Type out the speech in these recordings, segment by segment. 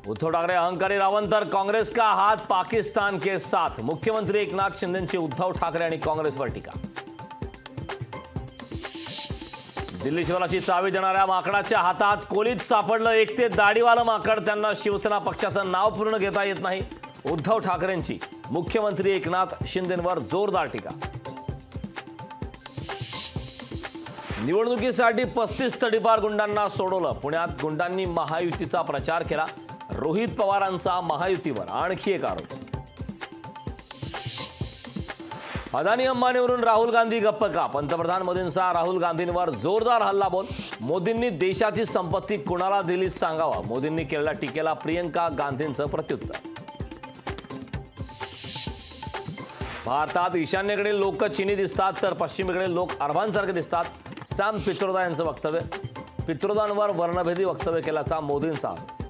उद्धव ठाकरे अहंकारी रावण तर कांग्रेस का हाथ पाकिस्तान के साथ। मुख्यमंत्री एकनाथ शिंदेंची उद्धव ठाकरे आणि काँग्रेसवर टीका। दिल्ली शहराची चावी देणाऱ्या माकडाच्या हातात कोलीत सापडलं एक ते दाढीवालं माकड। त्यांना शिवसेना पक्षाचं नाव पूर्ण घेता येत नाही। उद्धव ठाकरेंची मुख्यमंत्री एकनाथ शिंदेंवर जोरदार टीका। निवडणुकीसाठी 35 तडीपार गुंडांना सोडवलं। पुण्यात गुंडांनी महायुतीचा प्रचार केला। रोहित पवारांचा महायुतीवर आणखी एक आरोप। अदानी अंबानीवरून राहुल गांधी गप्प का? पंतप्रधान मोदींचा राहुल गांधींवर जोरदार हल्लाबोल। मोदींनी देशाची संपत्ती कुणाला दिली सांगावा। मोदींनी केलेल्या टीकेला प्रियंका गांधींचं प्रत्युत्तर। भारतात ईशान्येकडे लोक चीनी दिसतात तर पश्चिमेकडे लोक अरबांसारखे दिसतात। सॅम पित्रोदा यांचं वक्तव्य। पित्रोदांवर वर्णभेदी वक्तव्य केल्याचा मोदींचा आरोप।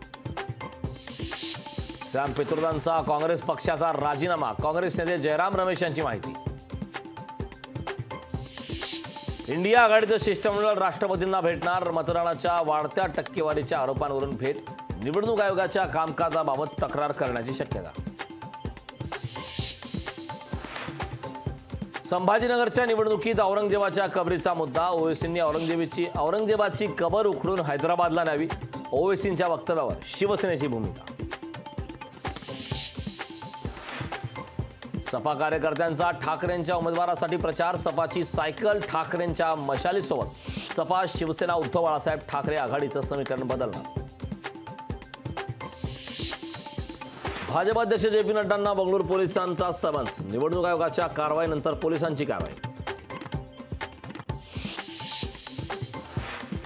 सॅम पित्रोदांचा काँग्रेस पक्षाचा राजीनामा। काँग्रेस नेते जयराम रमेश यांची माहिती। इंडिया आघाडीचं शिष्टमंडळ राष्ट्रपतींना भेटणार। मतदानाच्या वाढत्या टक्केवारीच्या आरोपांवरून भेट। निवडणूक आयोगाच्या कामकाजाबाबत तक्रार करण्याची शक्यता। संभाजीनगरच्या निवडणुकीत औरंगजेबाच्या कबरीचा मुद्दा। ओवेसींनी औरंगजेबाची कबर उखडून हैदराबादला न्यावी। ओवेसींच्या वक्तव्यावर शिवसेनेची भूमिका। सपा कार्यकर्त्यांचा ठाकरेंच्या उमेदवारासाठी प्रचार। सपाची सायकल ठाकरेंच्या मशालीसोबत। सपा शिवसेना उद्धव बाळासाहेब ठाकरे आघाडीचं समीकरण बदलणार। भाजप अध्यक्ष जे पी नड्डांना बंगळूर पोलिसांचा समन्स। निवडणूक आयोगाच्या कारवाईनंतर पोलिसांची कारवाई।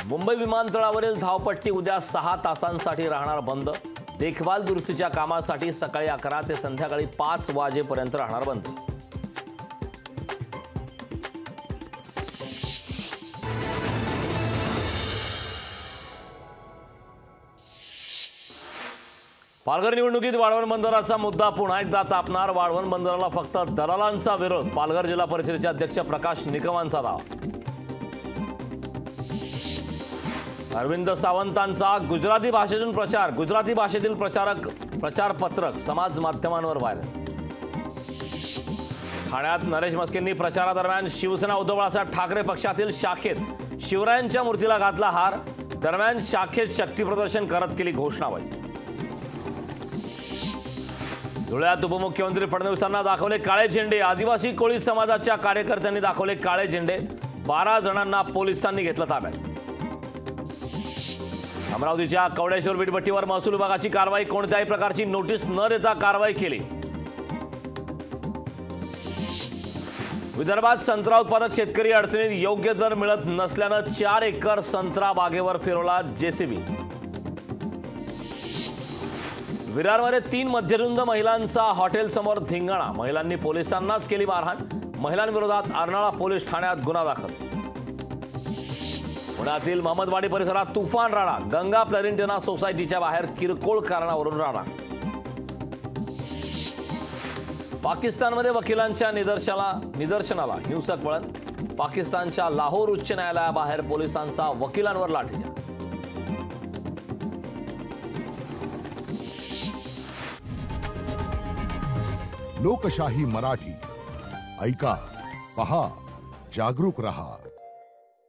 मुंबई विमानतळावरील धावपट्टी उद्या 6 तासांसाठी राहणार बंद। देखभाल दुरुस्तीच्या कामासाठी सकाळी 11 ते संध्याकाळी 5 वाजेपर्यंत राहणार बंद। पालघर निवडणुकीत वाढवण बंदराचा मुद्दा पुन्हा एकदा तापणार। वाढवण बंदराला फक्त दलालांचा विरोध। पालघर जिल्हा परिषदेचे अध्यक्ष प्रकाश निकमांचा दावा। अरविंद सावंतांचा गुजराती भाषेतून प्रचार। गुजराती भाषेतील प्रचार पत्रक समाज माध्यमांवर व्हायरल। ठाण्यात नरेश मस्केंनी प्रचारादरम्यान शिवसेना उद्धव बाळासाहेब ठाकरे पक्षातील शाखेत शिवरायांच्या मूर्तीला घातला हार। दरम्यान शाखेत शक्तीप्रदर्शन करत केली घोषणाबाजी। धुळ्यात उपमुख्यमंत्री फडणवीसांना दाखवले काळे झेंडे। आदिवासी कोळी समाजाच्या कार्यकर्त्यांनी दाखवले काळे झेंडे। 12 जणांना पोलिसांनी घेतलं ताब्यात। अमरावतीच्या कवडेश्वर वीटभट्टीवर महसूल विभागाची कारवाई। कोणत्याही प्रकारची नोटीस न देता कारवाई केली। विदर्भात संत्रा उत्पादक शेतकरी अडचणीत। योग्य दर मिळत नसल्यानं 4 एकर संत्रा बागेवर फिरवला जेसीबी। विरारमध्ये 3 मध्यरुंद महिलांचा हॉटेलसमोर धिंगाणा। महिलांनी पोलिसांनाच केली मारहाण। महिलांविरोधात अर्नाळा पोलीस ठाण्यात गुन्हा दाखल। पुण्यातील महमदवाडी परिसरात तुफान राडा। गंगा प्लॅरिंटिना सोसायटीच्या बाहेर किरकोळ कारणावरून राडा। पाकिस्तानमध्ये वकिलांच्या निदर्शनाला हिंसक वळण। पाकिस्तानच्या लाहोर उच्च न्यायालयाबाहेर पोलिसांचा वकिलांवर लाठीचार्ज। लोकशाही मराठी ऐका, पहा, जागरूक रहा।